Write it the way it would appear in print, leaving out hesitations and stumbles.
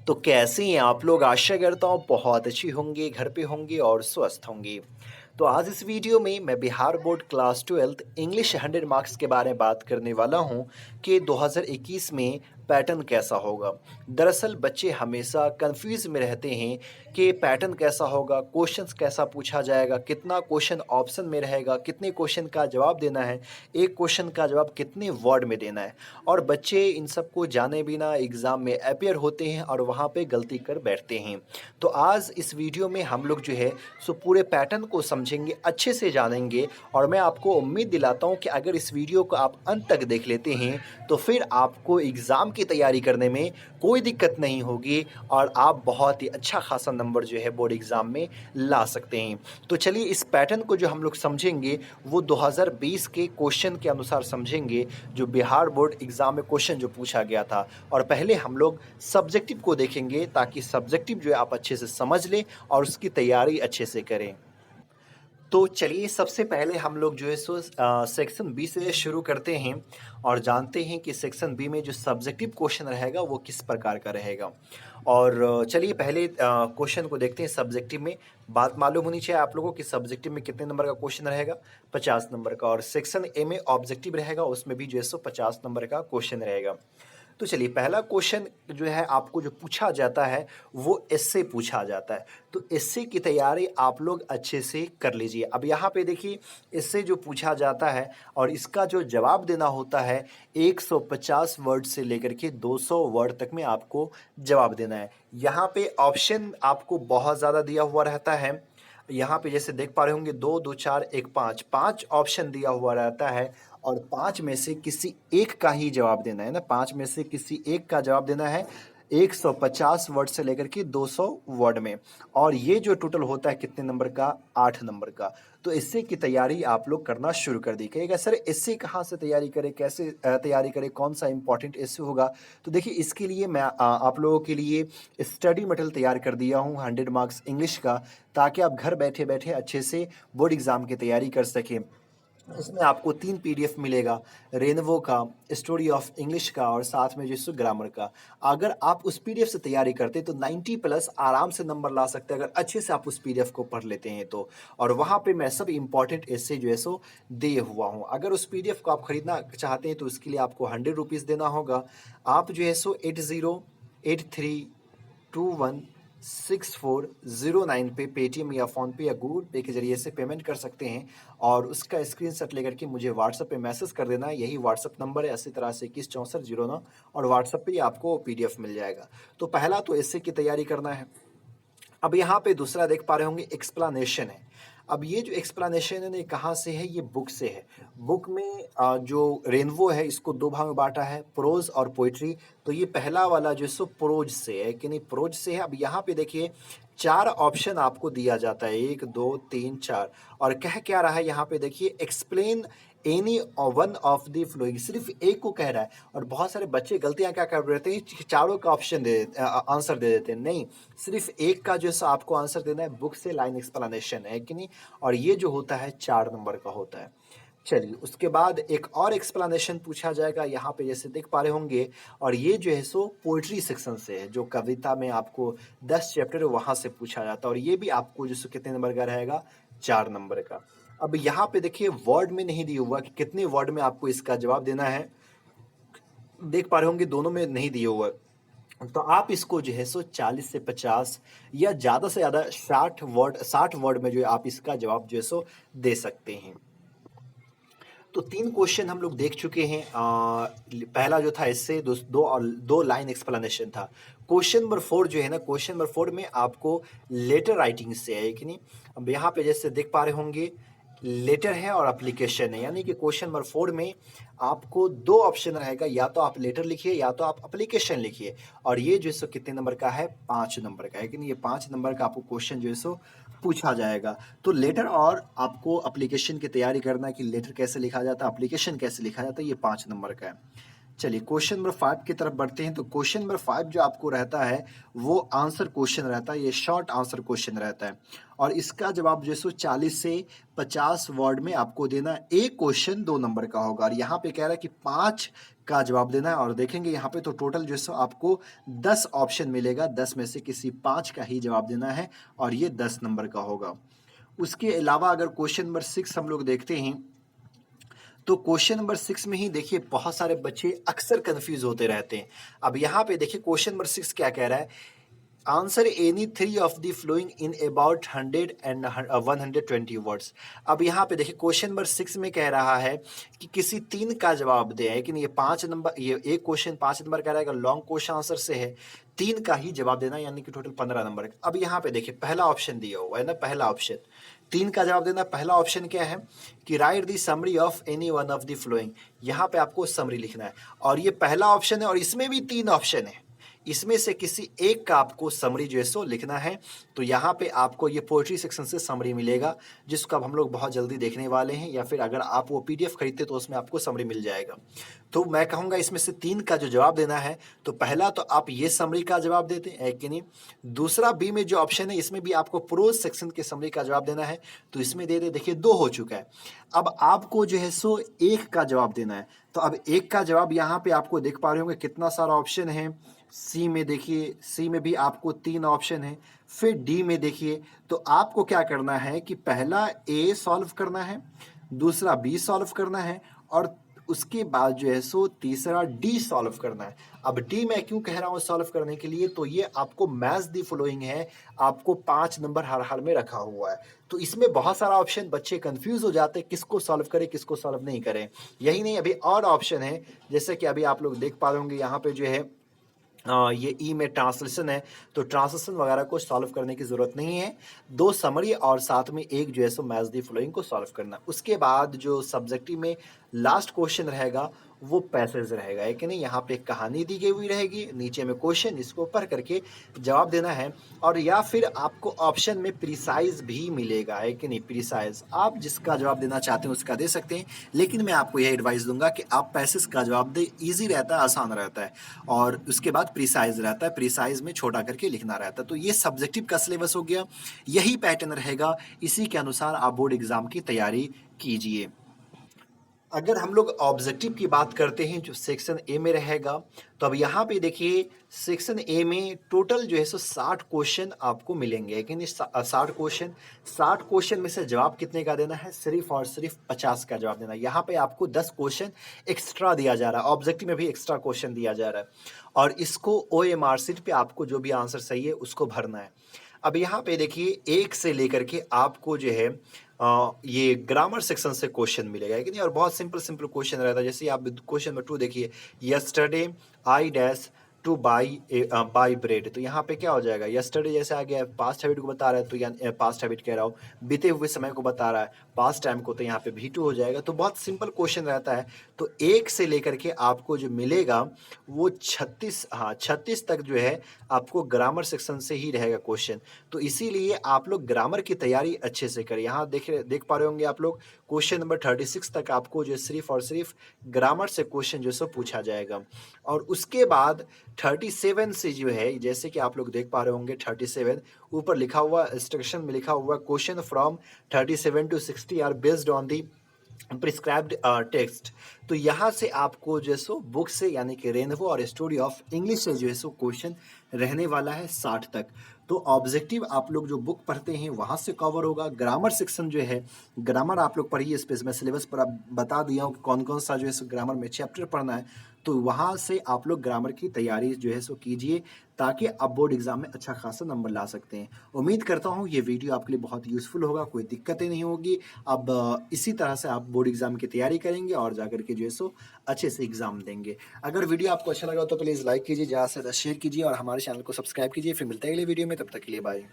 तो कैसे हैं आप लोग? आशा करता हूँ बहुत अच्छी होंगे, घर पे होंगे और स्वस्थ होंगे। तो आज इस वीडियो में मैं Bihar board class 12th English 100 marks के बारे में बात करने वाला हूँ कि 2021 में पैटर्न कैसा होगा। दरअसल बच्चे हमेशा कंफ्यूज में रहते हैं कि पैटर्न कैसा होगा, क्वेश्चंस कैसा पूछा जाएगा, कितना क्वेश्चन ऑप्शन में रहेगा, कितने क्वेश्चन का जवाब देना है, एक क्वेश्चन का जवाब कितने वर्ड में देना है। और बच्चे इन सबको जाने बिना एग्ज़ाम में अपीयर होते हैं और वहाँ पे गलती कर बैठते हैं। तो आज इस वीडियो में हम लोग जो है सो पूरे पैटर्न को समझेंगे, अच्छे से जानेंगे और मैं आपको उम्मीद दिलाता हूँ कि अगर इस वीडियो को आप अंत तक देख लेते हैं तो फिर आपको एग्ज़ाम की तैयारी करने में कोई दिक्कत नहीं होगी और आप बहुत ही अच्छा खासा नंबर जो है बोर्ड एग्ज़ाम में ला सकते हैं। तो चलिए इस पैटर्न को जो हम लोग समझेंगे वो 2020 के क्वेश्चन के अनुसार समझेंगे, जो बिहार बोर्ड एग्ज़ाम में क्वेश्चन जो पूछा गया था। और पहले हम लोग सब्जेक्टिव को देखेंगे ताकि सब्जेक्टिव जो है आप अच्छे से समझ लें और उसकी तैयारी अच्छे से करें। तो चलिए सबसे पहले हम लोग जो है सो सेक्शन बी से शुरू करते हैं और जानते हैं कि सेक्शन बी में जो सब्जेक्टिव क्वेश्चन रहेगा वो किस प्रकार का रहेगा। और चलिए पहले क्वेश्चन को देखते हैं सब्जेक्टिव में। बात मालूम होनी चाहिए आप लोगों की सब्जेक्टिव में कितने नंबर का क्वेश्चन रहेगा, 50 नंबर का। और सेक्शन ए में ऑब्जेक्टिव रहेगा, उसमें भी जो है सो 50 नंबर का क्वेश्चन रहेगा। तो चलिए पहला क्वेश्चन जो है आपको जो पूछा जाता है वो एस्से पूछा जाता है। तो एस्से की तैयारी आप लोग अच्छे से कर लीजिए। अब यहाँ पे देखिए इससे जो पूछा जाता है और इसका जो जवाब देना होता है 150 वर्ड से लेकर के 200 वर्ड तक में आपको जवाब देना है। यहाँ पे ऑप्शन आपको बहुत ज़्यादा दिया हुआ रहता है। यहाँ पे जैसे देख पा रहे होंगे 2, 2, 4, 1, 5, 5 ऑप्शन दिया हुआ रहता है और 5 में से किसी एक का ही जवाब देना है ना, 5 में से किसी एक का जवाब देना है 150 वर्ड से लेकर के 200 वर्ड में। और ये जो टोटल होता है कितने नंबर का, 8 नंबर का। तो इससे की तैयारी आप लोग करना शुरू कर दी। कहेगा सर इससे कहाँ से तैयारी करें, कैसे तैयारी करें, कौन सा इंपॉर्टेंट इससे होगा। तो देखिए इसके लिए मैं आप लोगों के लिए स्टडी मटेरियल तैयार कर दिया हूँ 100 मार्क्स इंग्लिश का, ताकि आप घर बैठे बैठे अच्छे से बोर्ड एग्ज़ाम की तैयारी कर सकें। इसमें आपको 3 पीडीएफ मिलेगा, रेनवो का, स्टोरी ऑफ इंग्लिश का और साथ में जो ग्रामर का। अगर आप उस पीडीएफ से तैयारी करते तो 90 प्लस आराम से नंबर ला सकते हैं, अगर अच्छे से आप उस पीडीएफ को पढ़ लेते हैं तो। और वहाँ पे मैं सब इंपॉर्टेंट ऐसे जो है सो दिए हुआ हूँ। अगर उस पीडीएफ को आप खरीदना चाहते हैं तो उसके लिए आपको 100 रुपीज़ देना होगा। आप जो है सो 8083216409 पे पेटीएम या फ़ोनपे या गूगल पे के ज़रिए से पेमेंट कर सकते हैं और उसका स्क्रीनशॉट लेकर के मुझे व्हाट्सएप पे मैसेज कर देना है। यही व्हाट्सएप नंबर है 8083216409 और व्हाट्सएप पे ही आपको पीडीएफ मिल जाएगा। तो पहला तो एस्से की तैयारी करना है। अब यहाँ पे दूसरा देख पा रहे होंगे एक्सप्लेनेशन है। अब ये जो एक्सप्लेनेशन है कहाँ से है, ये बुक से है। बुक में जो रेनवो है इसको 2 भाग में बाँटा है, प्रोज़ और पोएट्री। तो ये पहला वाला जो है सो प्रोज़ से है कि नहीं, प्रोज़ से है। अब यहाँ पे देखिए 4 ऑप्शन आपको दिया जाता है, 1, 2, 3, 4। और कह क्या रहा है यहाँ पे देखिए, explain any one of the flowing, सिर्फ एक को कह रहा है। और बहुत सारे बच्चे गलतियां क्या कर रहे हैं, चारों का ऑप्शन आंसर दे देते हैं। नहीं, सिर्फ एक का जो है आंसर आंसर देना है। बुक से लाइन एक्सप्लेनेशन है कि नहीं, और ये जो होता है 4 नंबर का होता है। चलिए उसके बाद एक और एक्सप्लेनेशन पूछा जाएगा, यहाँ पे जैसे देख पा रहे होंगे। और ये जो है सो पोइट्री सेक्शन से है, जो कविता में आपको 10 चैप्टर वहाँ से पूछा जाता है। और ये भी आपको जो सो कितने नंबर का रहेगा, 4 नंबर का। अब यहाँ पे देखिए वर्ड में नहीं दिया हुआ कि कितने वर्ड में आपको इसका जवाब देना है, देख पा रहे होंगे दोनों में नहीं दिया हुआ। तो आप इसको जो है सो 40 से 50 या ज़्यादा से ज़्यादा 60 वर्ड में जो है आप इसका जवाब जो है सो दे सकते हैं। तो 3 क्वेश्चन हम लोग देख चुके हैं। पहला जो था इससे दो लाइन एक्सप्लेनेशन था। क्वेश्चन नंबर 4 जो है ना, क्वेश्चन नंबर 4 में आपको लेटर राइटिंग से है कि नहीं। अब यहाँ पे जैसे देख पा रहे होंगे लेटर है और एप्लीकेशन है, यानी कि क्वेश्चन नंबर 4 में आपको 2 ऑप्शन रहेगा, या तो आप लेटर लिखिए या तो आप एप्लीकेशन लिखिए। और ये जो है सो कितने नंबर का है, 5 नंबर का है कि नहीं। ये 5 नंबर का आपको क्वेश्चन जो है सो पूछा जाएगा। तो लेटर और आपको एप्लीकेशन की तैयारी करना है कि लेटर कैसे लिखा जाता है, एप्लीकेशन कैसे लिखा जाता है, ये 5 नंबर का है। चलिए क्वेश्चन नंबर 5 की तरफ बढ़ते हैं। तो क्वेश्चन नंबर 5 जो आपको रहता है वो आंसर क्वेश्चन रहता है, ये शॉर्ट आंसर क्वेश्चन रहता है और इसका जवाब जो है सो 40 से 50 वर्ड में आपको देना है। एक क्वेश्चन 2 नंबर का होगा और यहाँ पे कह रहा है कि 5 का जवाब देना है और देखेंगे यहाँ पे तो टोटल जो है सो आपको 10 ऑप्शन मिलेगा, 10 में से किसी 5 का ही जवाब देना है और ये 10 नंबर का होगा। उसके अलावा अगर क्वेश्चन नंबर 6 हम लोग देखते हैं तो क्वेश्चन नंबर 6 में ही देखिए बहुत सारे बच्चे अक्सर कंफ्यूज होते रहते हैं। अब यहाँ पे देखिए क्वेश्चन नंबर 6 क्या कह रहा है, answer any 3 of the following in about 100 and 120 words. अब यहाँ पे देखिए क्वेश्चन नंबर 6 में कह रहा है कि किसी 3 का जवाब दे, है कि नहीं। ये 5 नंबर, ये एक क्वेश्चन 5 नंबर का रहेगा, लॉन्ग क्वेश्चन आंसर से है, 3 का ही जवाब देना यानी कि टोटल 15 नंबर। अब यहाँ पे देखिए पहला ऑप्शन दिया हुआ है ना, पहला ऑप्शन 3 का जवाब देना। पहला ऑप्शन क्या है कि right the summary of any one of the flowing, यहाँ पे आपको समरी लिखना है और ये पहला ऑप्शन है और इसमें भी 3 ऑप्शन है, इसमें से किसी एक का आपको समरी जो है सो लिखना है। तो यहाँ पे आपको ये पोएट्री सेक्शन से समरी मिलेगा जिसको अब हम लोग बहुत जल्दी देखने वाले हैं, या फिर अगर आप वो पीडीएफ खरीदते तो उसमें आपको समरी मिल जाएगा। तो मैं कहूँगा इसमें से 3 का जो जवाब देना है, तो पहला तो आप ये समरी का जवाब देते हैं कि नहीं। दूसरा बी में जो ऑप्शन है इसमें भी आपको प्रोज सेक्शन के समरी का जवाब देना है, तो इसमें दे दे, देखिए 2 हो चुका है। अब आपको जो है सो 1 का जवाब देना है। तो अब 1 का जवाब यहाँ पे आपको देख पा रहे होंगे कितना सारा ऑप्शन है। सी में देखिए, सी में भी आपको 3 ऑप्शन है। फिर डी में देखिए, तो आपको क्या करना है कि पहला ए सॉल्व करना है, दूसरा बी सॉल्व करना है और उसके बाद जो है सो तीसरा डी सॉल्व करना है। अब डी मैं क्यों कह रहा हूँ सॉल्व करने के लिए, तो ये आपको मैच द फॉलोइंग है, आपको 5 नंबर हर हाल में रखा हुआ है। तो इसमें बहुत सारा ऑप्शन, बच्चे कंफ्यूज हो जाते हैं किसको सॉल्व करें किसको सॉल्व नहीं करें। यही नहीं, अभी और ऑप्शन है, जैसे कि अभी आप लोग देख पा रहे होंगे यहाँ पे जो है ये ई में ट्रांसलेशन है, तो ट्रांसलेशन वगैरह को सॉल्व करने की ज़रूरत नहीं है। 2 समरी और साथ में एक जो है सो मैच द फॉलोइंग को सॉल्व करना। उसके बाद जो सब्जेक्टिव में लास्ट क्वेश्चन रहेगा वो पैसेज रहेगा, है कि नहीं। यहाँ पे एक कहानी दी गई हुई रहेगी, नीचे में क्वेश्चन, इसको पढ़ करके जवाब देना है। और या फिर आपको ऑप्शन में प्रिसाइज भी मिलेगा, है कि नहीं। प्रिसाइज आप जिसका जवाब देना चाहते हैं उसका दे सकते हैं, लेकिन मैं आपको यह एडवाइस दूंगा कि आप पैसेज का जवाब दें, ईजी रहता है, आसान रहता है। और उसके बाद प्रिसाइज रहता है, प्रिसाइज में छोटा करके लिखना रहता है। तो ये सब्जेक्टिव का सिलेबस हो गया, यही पैटर्न रहेगा, इसी के अनुसार आप बोर्ड एग्जाम की तैयारी कीजिए। अगर हम लोग ऑब्जेक्टिव की बात करते हैं जो सेक्शन ए में रहेगा, तो अब यहाँ पे देखिए सेक्शन ए में टोटल जो है सो 60 क्वेश्चन आपको मिलेंगे, लेकिन 60 क्वेश्चन में से जवाब कितने का देना है, सिर्फ और सिर्फ 50 का जवाब देना है। यहाँ पे आपको 10 क्वेश्चन एक्स्ट्रा दिया जा रहा है, ऑब्जेक्टिव में भी एक्स्ट्रा क्वेश्चन दिया जा रहा है और इसको OMR शीट पे आपको जो भी आंसर सही है उसको भरना है। अब यहाँ पे देखिए 1 से लेकर के आपको जो है ये ग्रामर सेक्शन से क्वेश्चन मिलेगा, है कि नहीं। और बहुत सिंपल सिंपल क्वेश्चन रहता है, जैसे आप क्वेश्चन नंबर 2 देखिए, yesterday I dash two by bread. तो यहाँ पे क्या हो जाएगा, यस्टरडे जैसे आ गया पास्ट हैबिट को बता रहा है, तो यहाँ पास्ट हैबिट कह रहा हूँ, बीते हुए समय को बता रहा है पास्ट टाइम को, तो यहाँ पे V2 हो जाएगा। तो बहुत सिंपल क्वेश्चन रहता है। तो 1 से लेकर के आपको जो मिलेगा वो 36 तक जो है आपको ग्रामर सेक्शन से ही रहेगा क्वेश्चन। तो इसीलिए आप लोग ग्रामर की तैयारी अच्छे से करें। यहाँ देख पा रहे होंगे आप लोग क्वेश्चन नंबर 36 तक आपको जो सिर्फ और सिर्फ ग्रामर से क्वेश्चन जो सो पूछा जाएगा। और उसके बाद 37 से जो है, जैसे कि आप लोग देख पा रहे होंगे 37 ऊपर लिखा हुआ, इंस्ट्रक्शन में लिखा हुआ, question from 37 to 60 are based on the prescribed text. तो यहाँ से आपको जो सो बुक से यानी कि रेनबो और स्टोरी ऑफ इंग्लिश से जो है सो क्वेश्चन रहने वाला है 60 तक। तो ऑब्जेक्टिव आप लोग जो बुक पढ़ते हैं वहाँ से कवर होगा। ग्रामर सेक्शन जो है, ग्रामर आप लोग पढ़िए, इस पे मैं सिलेबस पर आप बता दिया हूँ कि कौन कौन सा जो है सो ग्रामर में चैप्टर पढ़ना है। तो वहाँ से आप लोग ग्रामर की तैयारी जो है सो कीजिए, ताकि आप बोर्ड एग्जाम में अच्छा खासा नंबर ला सकते हैं। उम्मीद करता हूँ ये वीडियो आपके लिए बहुत यूज़फुल होगा, कोई दिक्कतें नहीं होगी। अब इसी तरह से आप बोर्ड एग्जाम की तैयारी करेंगे और जाकर के जो है सो अच्छे से एग्जाम देंगे। अगर वीडियो आपको अच्छा लगा तो प्लीज़ लाइक कीजिए, ज़्यादा से ज़्यादा शेयर कीजिए और हमारे चैनल को सब्सक्राइब कीजिए। फिर मिलते हैं अगले वीडियो में, तब तक के लिए बाय।